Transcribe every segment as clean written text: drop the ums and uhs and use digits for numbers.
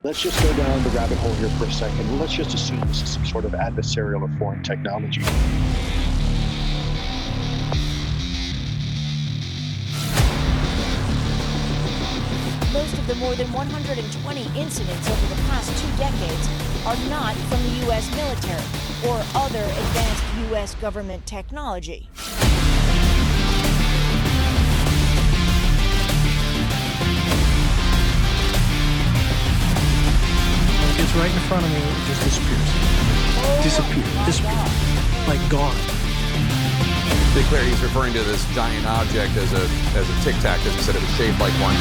Let's just go down the rabbit hole here for a second, and let's just assume this is some sort of adversarial or foreign technology. Most of the more than 120 incidents over the past 2 decades are not from the U.S. military or other advanced U.S. government technology. It's right in front of me, it just disappears, like gone. To be clear, he's referring to this giant object as a tic tac, because he said it was shaped like one.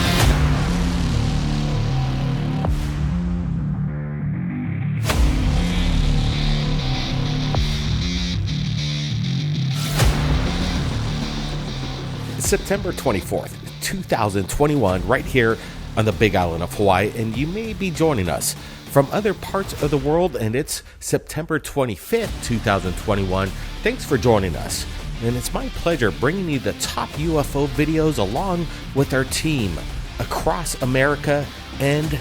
It's September 24th, 2021, right here on the Big Island of Hawaii, and you may be joining us from other parts of the world, and it's September 25th, 2021. Thanks for joining us, and it's my pleasure bringing you the top UFO videos along with our team across America, and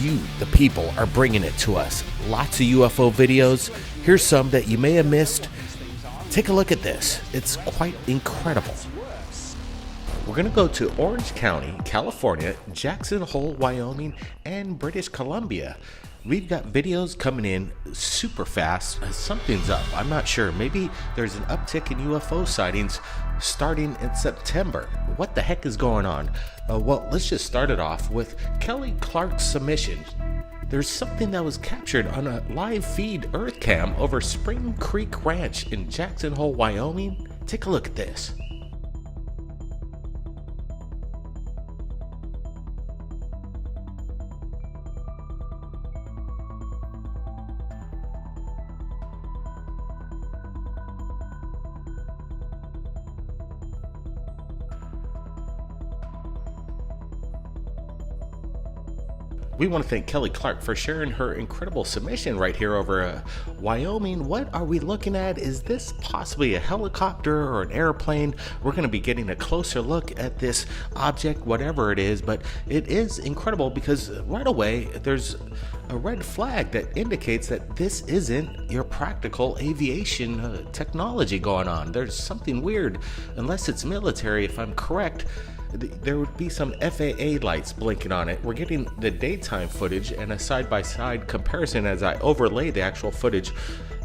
you, the people, are bringing it to us. Lots of UFO videos. Here's some that you may have missed. Take a look at this. It's quite incredible. We're going to go to Orange County, California, Jackson Hole, Wyoming, and British Columbia. We've got videos coming in super fast. Something's up. I'm not sure. Maybe there's an uptick in UFO sightings starting in September. What the heck is going on? Well, let's just start it off with Kelly Clark's submission. There's something that was captured on a live feed Earth Cam over Spring Creek Ranch in Jackson Hole, Wyoming. Take a look at this. We want to thank Kelly Clark for sharing her incredible submission right here over Wyoming. What are we looking at? Is this possibly a helicopter or an airplane? We're going to be getting a closer look at this object, whatever it is, but it is incredible because right away there's a red flag that indicates that this isn't your practical aviation technology going on. There's something weird, unless it's military, if I'm correct. There would be some FAA lights blinking on it. We're getting the daytime footage and a side-by-side comparison as I overlay the actual footage.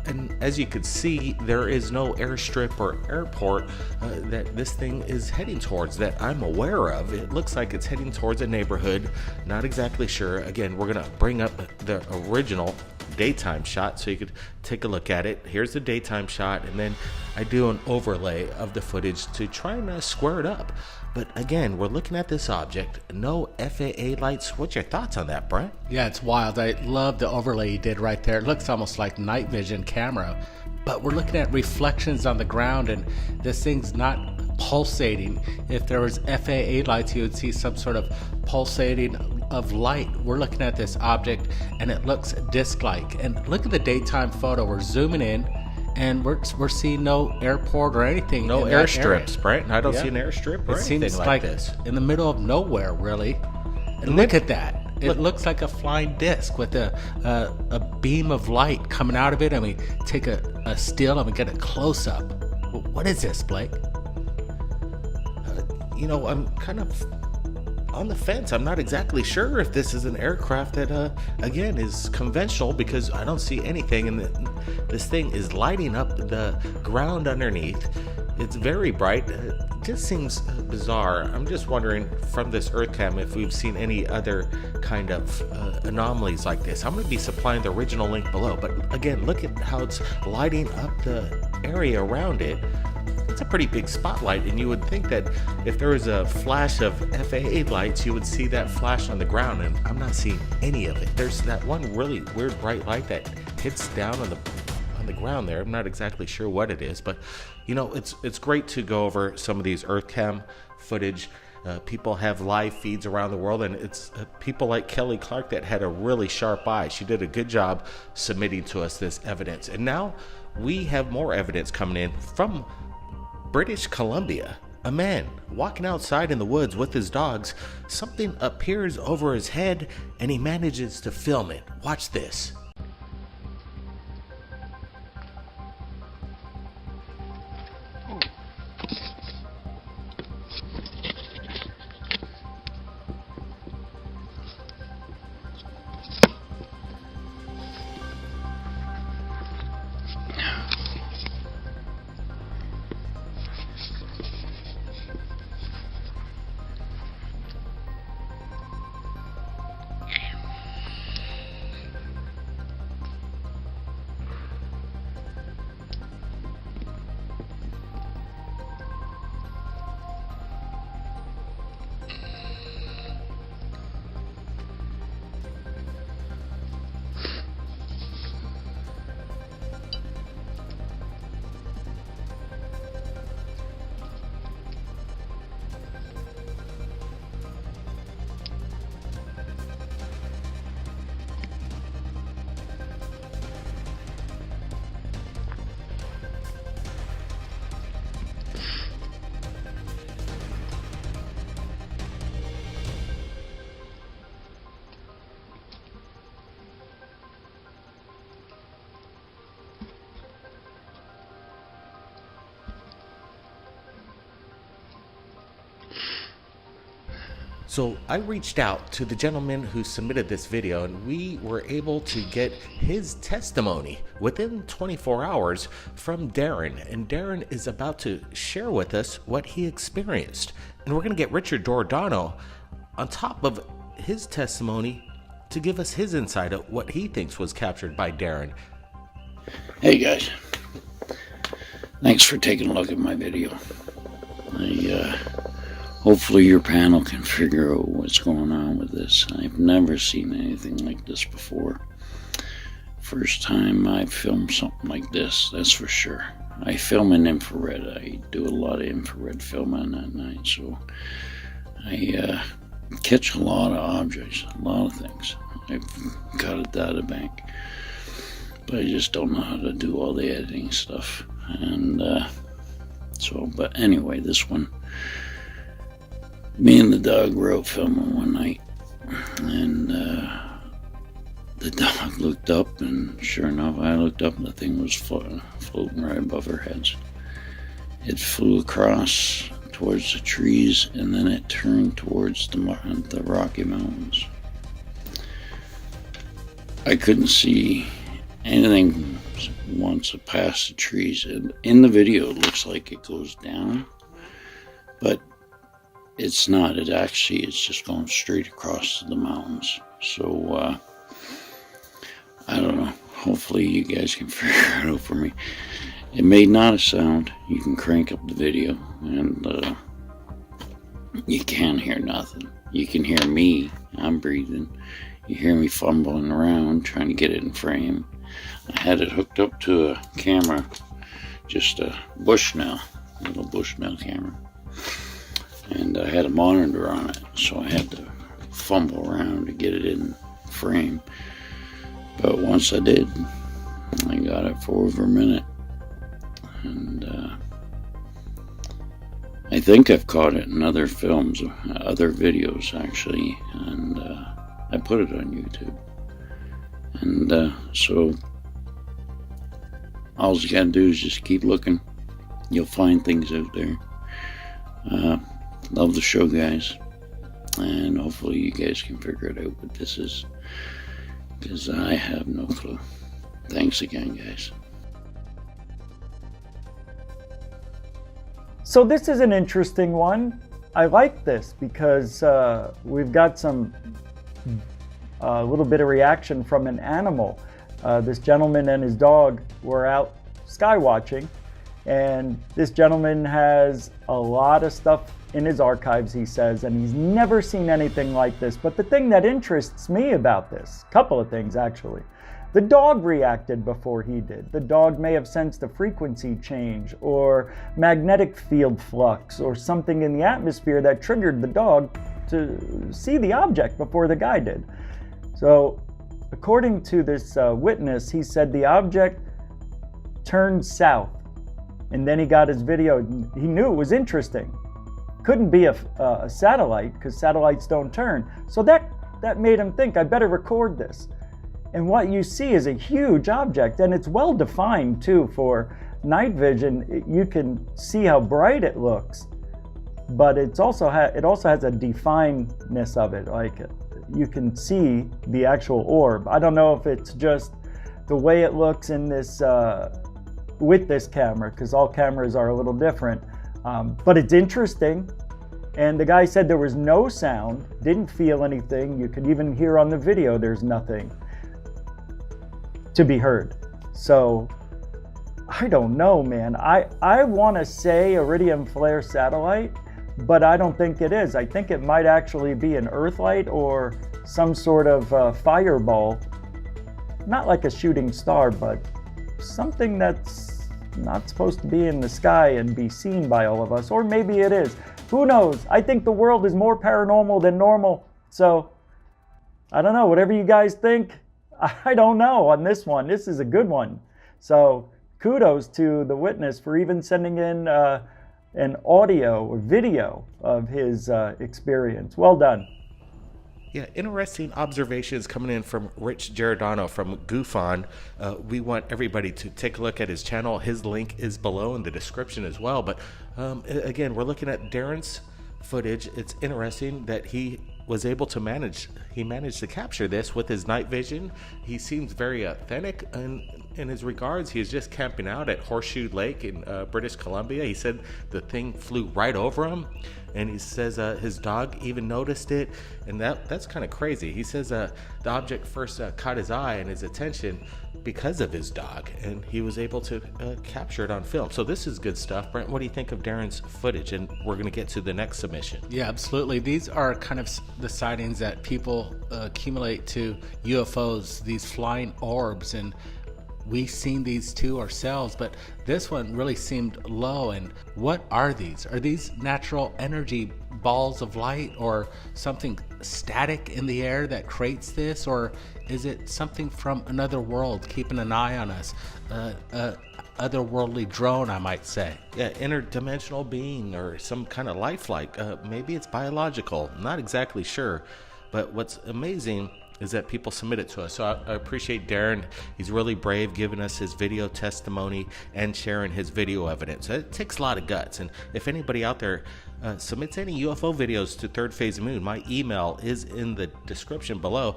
And as you can see, there is no airstrip or airport that this thing is heading towards that I'm aware of. It looks like it's heading towards a neighborhood. Not exactly sure. Again, we're going to bring up the original daytime shot so you could take a look at it. Here's the daytime shot, and then I do an overlay of the footage to try and square it up. But again, we're looking at this object, no FAA lights. What's your thoughts on that, Brent? Yeah, it's wild. I love the overlay you did right there. It looks almost like night vision camera, but we're looking at reflections on the ground, and this thing's not pulsating. If there was FAA lights, you would see some sort of pulsating of light. We're looking at this object, and it looks disc-like. And look at the daytime photo. We're zooming in, and we're seeing no airport or anything. No airstrips, Brent. I don't see an airstrip or anything seems like this. In the middle of nowhere, really. And look at that. It looks like a flying disc with a beam of light coming out of it, and we take a still and we get a close-up. What is this, Blake? I'm kind of on the fence. I'm not exactly sure if this is an aircraft that, again, is conventional, because I don't see anything, and this thing is lighting up the ground underneath. It's very bright. It just seems bizarre. I'm just wondering from this Earth Cam if we've seen any other kind of anomalies like this. I'm going to be supplying the original link below, but again, look at how it's lighting up the area around it. It's a pretty big spotlight, and you would think that if there was a flash of FAA lights, you would see that flash on the ground, and I'm not seeing any of it. There's that one really weird bright light that hits down on the ground there. I'm not exactly sure what it is, but it's great to go over some of these EarthCam footage. People have live feeds around the world, and it's people like Kelly Clark that had a really sharp eye. She did a good job submitting to us this evidence, and now we have more evidence coming in from British Columbia. A man walking outside in the woods with his dogs. Something appears over his head and he manages to film it. Watch this. So I reached out to the gentleman who submitted this video, and we were able to get his testimony within 24 hours from Darren. And Darren is about to share with us what he experienced. And we're going to get Richard Giordano on top of his testimony to give us his insight of what he thinks was captured by Darren. Hey guys, thanks for taking a look at my video. Hopefully your panel can figure out what's going on with this. I've never seen anything like this before. First time I filmed something like this, that's for sure. I film in infrared. I do a lot of infrared filming at night, so I catch a lot of objects, a lot of things. I've got a data bank, but I just don't know how to do all the editing stuff. And but anyway, this one, me and the dog were out filming one night, and the dog looked up, and sure enough, I looked up and the thing was floating right above our heads. It flew across towards the trees, and then it turned towards the Rocky Mountains. I couldn't see anything once it passed the trees. And in the video, it looks like it goes down, but it's not. It's just going straight across the mountains. So I don't know. Hopefully you guys can figure it out for me. It made not a sound. You can crank up the video, and you can't hear nothing. You can hear me. I'm breathing. You hear me fumbling around trying to get it in frame. I had it hooked up to a camera, just a Bushnell, little Bushnell camera. And I had a monitor on it, so I had to fumble around to get it in frame. But once I did, I got it for over a minute. And I think I've caught it in other films, other videos actually, and I put it on YouTube. And so all you gotta do is just keep looking. You'll find things out there. Love the show, guys, and hopefully you guys can figure it out what this is, because I have no clue. Thanks again, guys. So this is an interesting one. I like this because we've got a little bit of reaction from an animal. This gentleman and his dog were out sky watching, and this gentleman has a lot of stuff in his archives, he says, and he's never seen anything like this. But the thing that interests me about this, a couple of things actually, the dog reacted before he did. The dog may have sensed a frequency change or magnetic field flux or something in the atmosphere that triggered the dog to see the object before the guy did. So according to this witness, he said the object turned south, and then he got his video. He knew it was interesting. couldn't be a satellite because satellites don't turn. So that made him think, I better record this. And what you see is a huge object, and it's well defined too. For night vision, you can see how bright it looks, but it also has a definedness of it. Like you can see the actual orb. I don't know if it's just the way it looks in this with this camera, because all cameras are a little different, but it's interesting. And the guy said there was no sound, didn't feel anything. You could even hear on the video there's nothing to be heard. So I don't know, man. I want to say iridium flare satellite, but I don't think it is. I think it might actually be an Earthlight or some sort of fireball. Not like a shooting star, but something that's not supposed to be in the sky and be seen by all of us. Or maybe it is. Who knows? I think the world is more paranormal than normal. So I don't know. Whatever you guys think, I don't know on this one. This is a good one. So kudos to the witness for even sending in an audio or video of his experience. Well done. Yeah, interesting observations coming in from Rich Giordano from GoofOn. We want everybody to take a look at his channel. His link is below in the description as well. But again, we're looking at Darren's footage. It's interesting that he was able to managed to capture this with his night vision. He seems very authentic in his regards. He was just camping out at Horseshoe Lake in British Columbia. He said the thing flew right over him, and he says his dog even noticed it, and that's kind of crazy. He says the object first caught his eye and his attention because of his dog, and he was able to capture it on film. So this is good stuff. Brent, what do you think of Darren's footage? And we're going to get to the next submission. Yeah, absolutely. These are kind of the sightings that people accumulate to UFOs, these flying orbs, and we've seen these too ourselves, but this one really seemed low. And what are these? Are these natural energy balls of light, or something static in the air that creates this, or is it something from another world keeping an eye on us? Otherworldly drone, I might say. Yeah, interdimensional being or some kind of lifelike. Maybe it's biological. I'm not exactly sure. But what's amazing is that people submit it to us. So I appreciate Darren. He's really brave, giving us his video testimony and sharing his video evidence. It takes a lot of guts. And if anybody out there submits any UFO videos to Third Phase of Moon, my email is in the description below.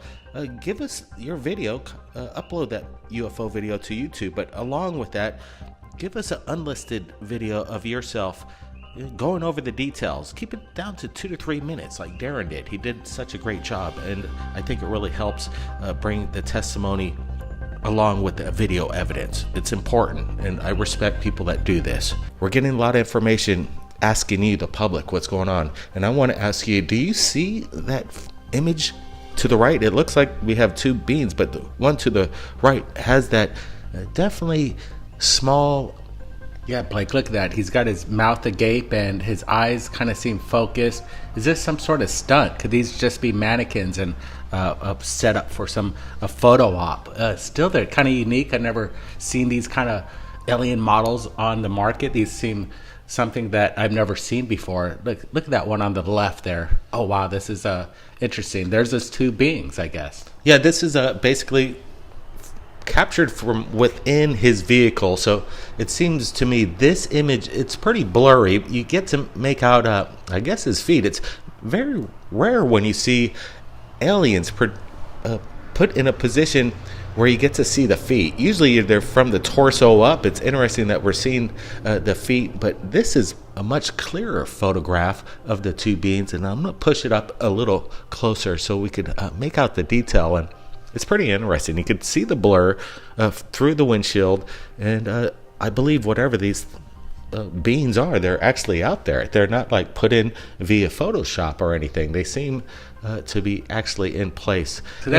Give us your video, upload that UFO video to YouTube, but along with that, give us an unlisted video of yourself going over the details. Keep it down to 2 to 3 minutes like Darren did. He did such a great job, and I think it really helps bring the testimony along with the video evidence. It's important, and I respect people that do this. We're getting a lot of information asking you, the public, what's going on, and I want to ask you, do you see that image to the right? It looks like we have two beings, but the one to the right has that definitely small. Yeah, Blake, look at that. He's got his mouth agape and his eyes kind of seem focused. Is this some sort of stunt? Could these just be mannequins and set up for a photo op? Still, they're kind of unique. I've never seen these kind of alien models on the market. These seem something that I've never seen before. Look at that one on the left there. Oh, wow, this is interesting. There's those two beings, I guess. Yeah, this is basically captured from within his vehicle. So it seems to me this image, it's pretty blurry. You get to make out I guess his feet. It's very rare when you see aliens put in a position where you get to see the feet. Usually they're from the torso up. It's interesting that we're seeing the feet, but this is a much clearer photograph of the two beings, and I'm going to push it up a little closer so we could make out the detail. And it's pretty interesting. You can see the blur through the windshield, and I believe whatever these beings are, they're actually out there. They're not like put in via Photoshop or anything. They seem to be actually in place. Could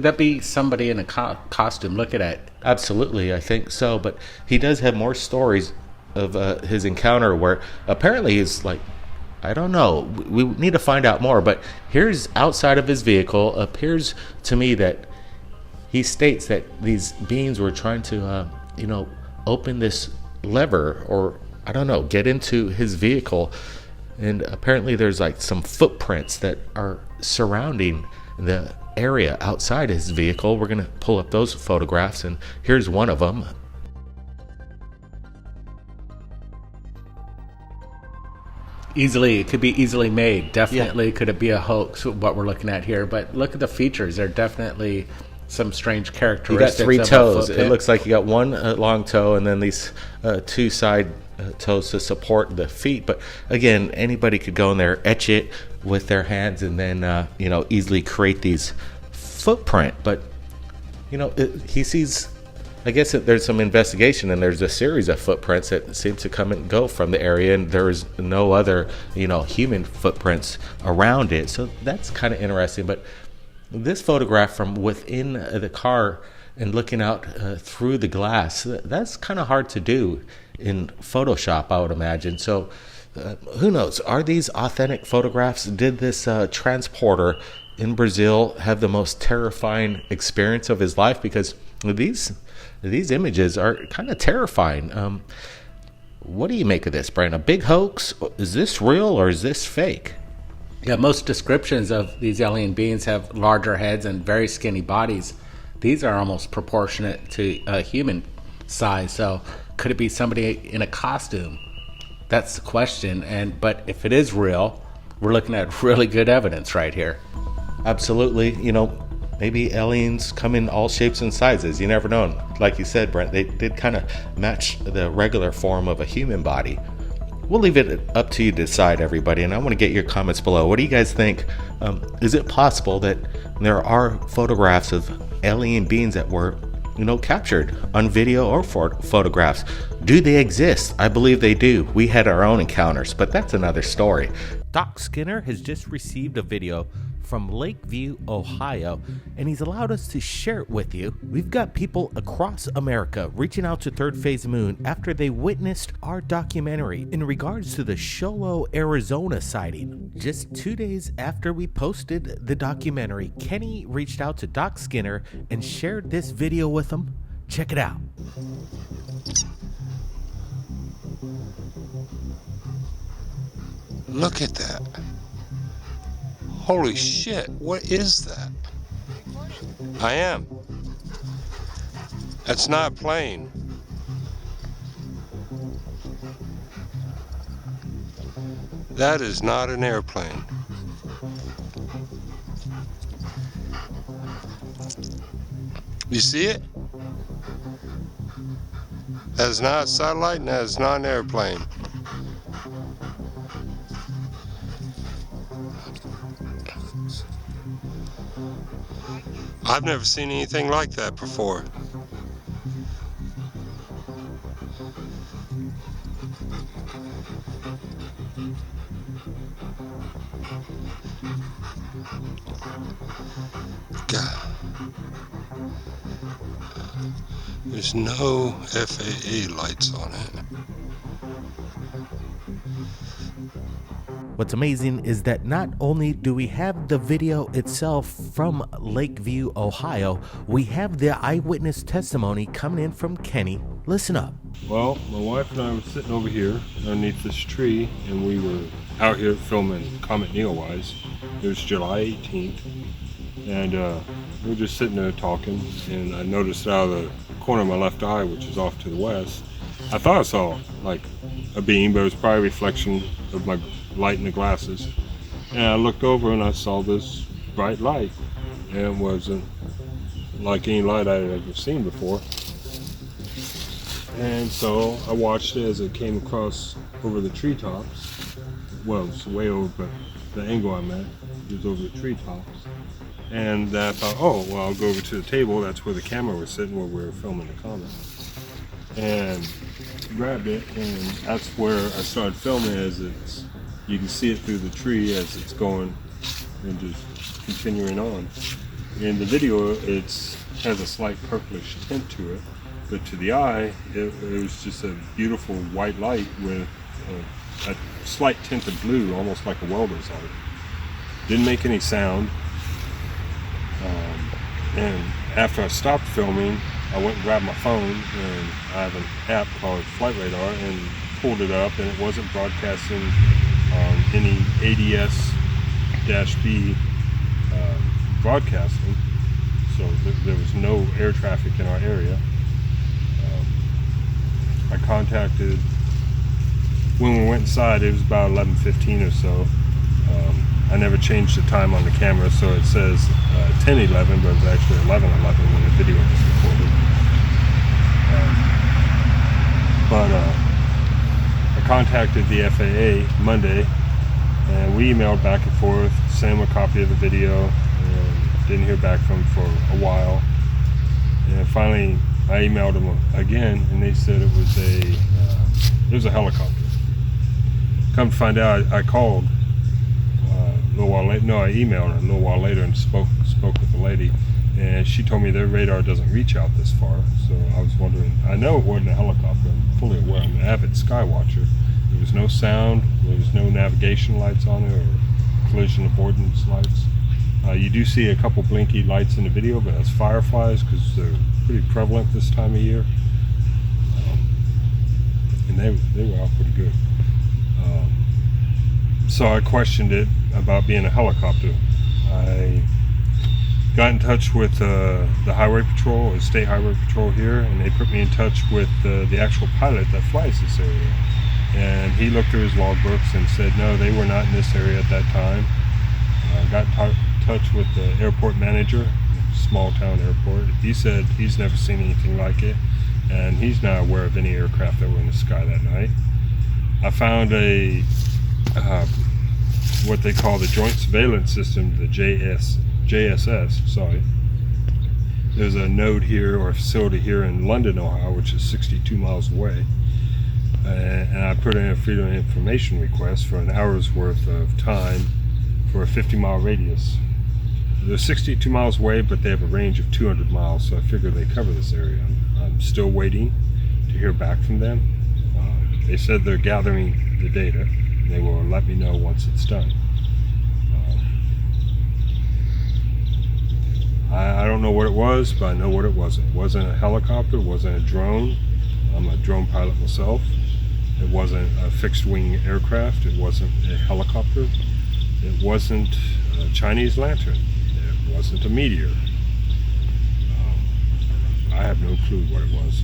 that be somebody in a costume? Look at that. Absolutely, I think so. But he does have more stories of his encounter where apparently he's like, I don't know. We need to find out more. But here's outside of his vehicle. Appears to me that he states that these beings were trying to, open this lever, or I don't know, get into his vehicle. And apparently there's like some footprints that are surrounding the area outside his vehicle. We're going to pull up those photographs, and here's one of them. It could be easily made. Definitely, could it be a hoax, what we're looking at here? But look at the features. They're definitely some strange characteristics. You got 3 of toes. a It looks like you got one long toe and then these 2 side toes to support the feet. But again, anybody could go in there, etch it with their hands, and then easily create these footprint. But he sees, I guess there's some investigation, and there's a series of footprints that seem to come and go from the area, and there's no other human footprints around it. So that's kind of interesting. But this photograph from within the car and looking out through the glass, that's kind of hard to do in Photoshop, I would imagine. So who knows? Are these authentic photographs? Did this transporter in Brazil have the most terrifying experience of his life? Because these images are kind of terrifying. What do you make of this, Brian? A big hoax? Is this real or is this fake? Yeah, most descriptions of these alien beings have larger heads and very skinny bodies. These are almost proportionate to a human size. So could it be somebody in a costume? That's the question. But if it is real, we're looking at really good evidence right here. Absolutely. Maybe aliens come in all shapes and sizes. You never know. Like you said, Brent, they did kind of match the regular form of a human body. We'll leave it up to you to decide, everybody, and I want to get your comments below. What do you guys think? Is it possible that there are photographs of alien beings that were, captured on video or photographs? Do they exist? I believe they do. We had our own encounters, but that's another story. Doc Skinner has just received a video from Lakeview, Ohio, and he's allowed us to share it with you. We've got people across America reaching out to Third Phase Moon after they witnessed our documentary in regards to the Sholo, Arizona sighting. Just 2 days after we posted the documentary, Kenny reached out to Doc Skinner and shared this video with him. Check it out. Look at that. Holy shit, what is that? I am. That's not a plane. That is not an airplane. You see it? That is not a satellite and that is not an airplane. I've never seen anything like that before. God. There's no FAA lights on it. What's amazing is that not only do we have the video itself from Lakeview, Ohio, we have the eyewitness testimony coming in from Kenny. Listen up. Well, my wife and I were sitting over here underneath this tree, and we were out here filming Comet Neowise. It was July 18th, and we were just sitting there talking, and I noticed out of the corner of my left eye, which is off to the west, I thought I saw like a beam, but it was probably a reflection of my light in the glasses. And I looked over and I saw this bright light, and it wasn't like any light I had ever seen before. And so I watched it as it came across over the treetops. Well, it's way over, but the angle I'm at is over the treetops. And then I thought, oh, well, I'll go over to the table. That's where the camera was sitting, where we were filming the comet. And grabbed it, and that's where I started filming. As it's, you can see it through the tree as it's going and just continuing on. In the video, it has a slight purplish tint to it, but to the eye, it was just a beautiful white light with a slight tint of blue, almost like a welder's light. Didn't make any sound. And after I stopped filming, I went and grabbed my phone, and I have an app called Flight Radar, and pulled it up, and it wasn't broadcasting on any ADS-B broadcasting, so there was no air traffic in our area. I contacted, when we went inside, it was about 11:15 or so. I never changed the time on the camera, so it says 10:11, but it was actually 11:11 when the video was recorded. I contacted the FAA Monday, and we emailed back and forth, sent them a copy of the video, and didn't hear back from them for a while. And finally, I emailed them again, and they said it was a helicopter. Come to find out, I called a little while later. No, I emailed her a little while later and spoke with the lady, and she told me their radar doesn't reach out this far. So I was wondering. I know it wasn't a helicopter. I'm fully aware. I'm an avid sky watcher. There was no sound. There was no navigation lights on it or collision avoidance lights. You do see a couple blinky lights in the video, but that's fireflies because they're pretty prevalent this time of year. And they were out pretty good. So I questioned it about being a helicopter. I got in touch with the Highway Patrol, the State Highway Patrol here, and they put me in touch with the actual pilot that flies this area. And he looked through his logbooks and said, no, they were not in this area at that time. Got in touch with the airport manager, small town airport. He said he's never seen anything like it, and he's not aware of any aircraft that were in the sky that night. I found what they call the Joint Surveillance System, the JSS, sorry. There's a node here, or a facility here in London, Ohio, which is 62 miles away. And I put in a Freedom of Information request for an hour's worth of time for a 50-mile radius. They're 62 miles away, but they have a range of 200 miles, so I figure they cover this area. I'm still waiting to hear back from them. They said they're gathering the data. They will let me know once it's done. I don't know what it was, but I know what it wasn't. It wasn't a helicopter, it wasn't a drone. I'm a drone pilot myself. It wasn't a fixed-wing aircraft. It wasn't a helicopter. It wasn't a Chinese lantern. It wasn't a meteor. I have no clue what it was.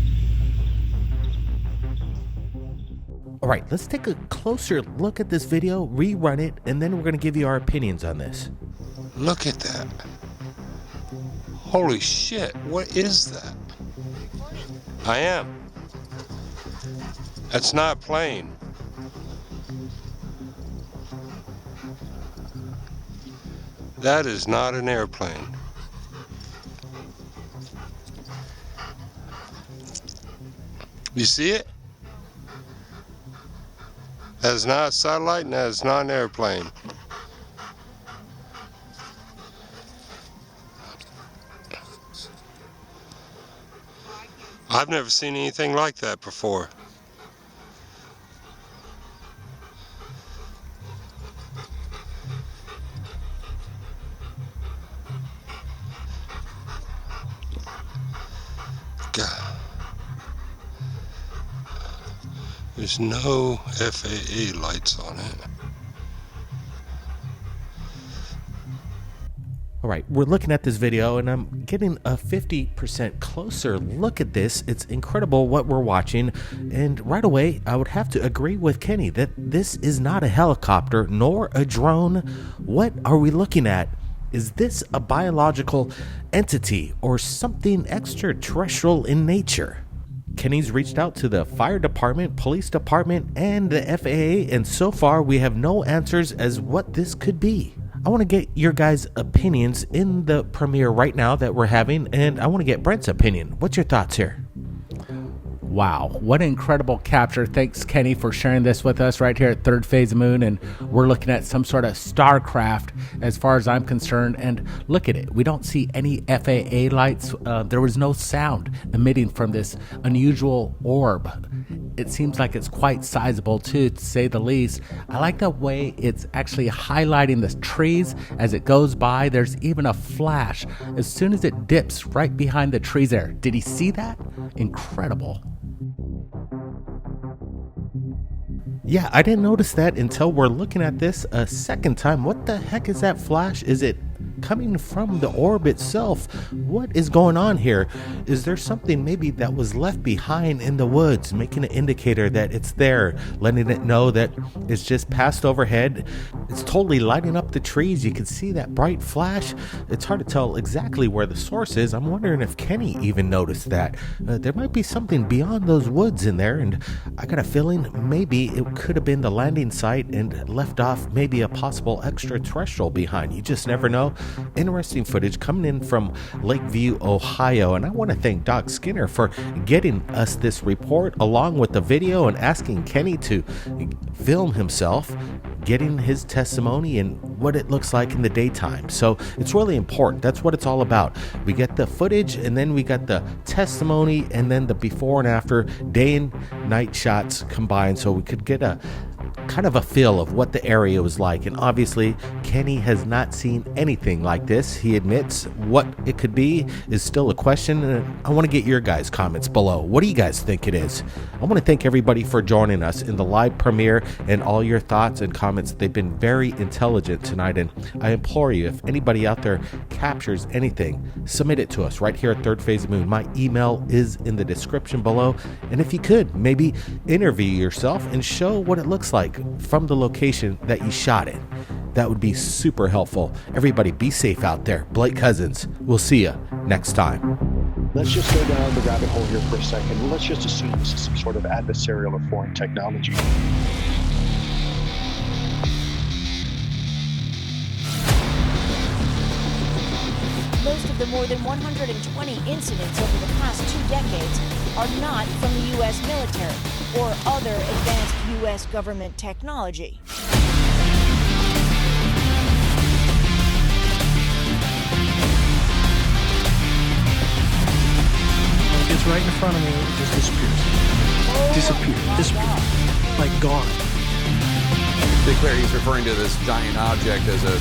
All right, let's take a closer look at this video, rerun it, and then we're going to give you our opinions on this. Look at that. Holy shit, what is that? I am. That's not a plane. That is not an airplane. You see it? That is not a satellite, and that is not an airplane. I've never seen anything like that before. God. There's no FAA lights on it. All right, we're looking at this video and I'm getting a 50% closer look at this. It's incredible what we're watching. And right away, I would have to agree with Kenny that this is not a helicopter nor a drone. What are we looking at? Is this a biological entity or something extraterrestrial in nature? Kenny's reached out to the fire department, police department, and the FAA, and so far we have no answers as what this could be. I want to get your guys' opinions in the premiere right now that we're having, and I want to get Brent's opinion. What's your thoughts here? Wow, what an incredible capture. Thanks, Kenny, for sharing this with us right here at Third Phase of Moon. And we're looking at some sort of starcraft as far as I'm concerned. And look at it. We don't see any FAA lights. There was no sound emitting from this unusual orb. It seems like it's quite sizable too, to say the least. I like the way it's actually highlighting the trees as it goes by. There's even a flash as soon as it dips right behind the trees there. Did he see that? Incredible. Yeah, I didn't notice that until we're looking at this a second time. What the heck is that flash? Is it coming from the orb itself? What is going on here? Is there something maybe that was left behind in the woods, making an indicator that it's there, letting it know that it's just passed overhead? It's totally lighting up the trees. You can see that bright flash. It's hard to tell exactly where the source is. I'm wondering if Kenny even noticed that. There might be something beyond those woods in there, and I got a feeling maybe it could have been the landing site and left off maybe a possible extraterrestrial behind. You just never know. Interesting footage coming in from Lakeview, Ohio, and I want to thank Doc Skinner for getting us this report along with the video and asking Kenny to film himself getting his testimony and what it looks like in the daytime. So it's really important. That's what it's all about. We get the footage, and then we got the testimony, and then the before and after day and night shots combined, so we could get a kind of a feel of what the area was like. And obviously Kenny has not seen anything like this. He admits what it could be is still a question, and I want to get your guys' comments below. What do you guys think it is? I want to thank everybody for joining us in the live premiere and all your thoughts and comments. They've been very intelligent tonight, and I implore you, if anybody out there captures anything, submit it to us right here at Third Phase of Moon. My email is in the description below, and if you could maybe interview yourself and show what it looks like from the location that you shot it, that would be super helpful. Everybody be safe out there. Blake Cousins, we'll see you next time. Let's just go down the rabbit hole here for a second. Let's just assume this is some sort of adversarial or foreign technology. Most of the more than 120 incidents over the past 2 decades are not from the U.S. military or other advanced U.S. government technology. It's right in front of me, it just disappears. Disappears. Like gone. To be clear, he's referring to this giant object as a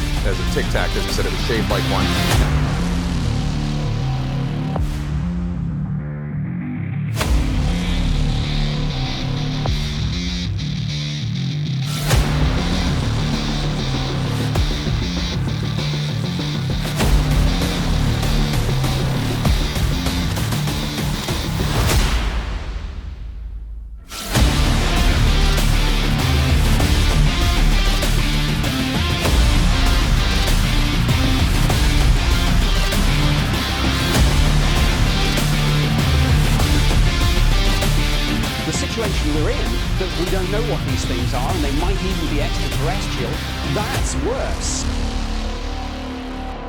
tic tac, because he said it was shaped like one. We're in, that we don't know what these things are, and they might even be extraterrestrial. That's worse.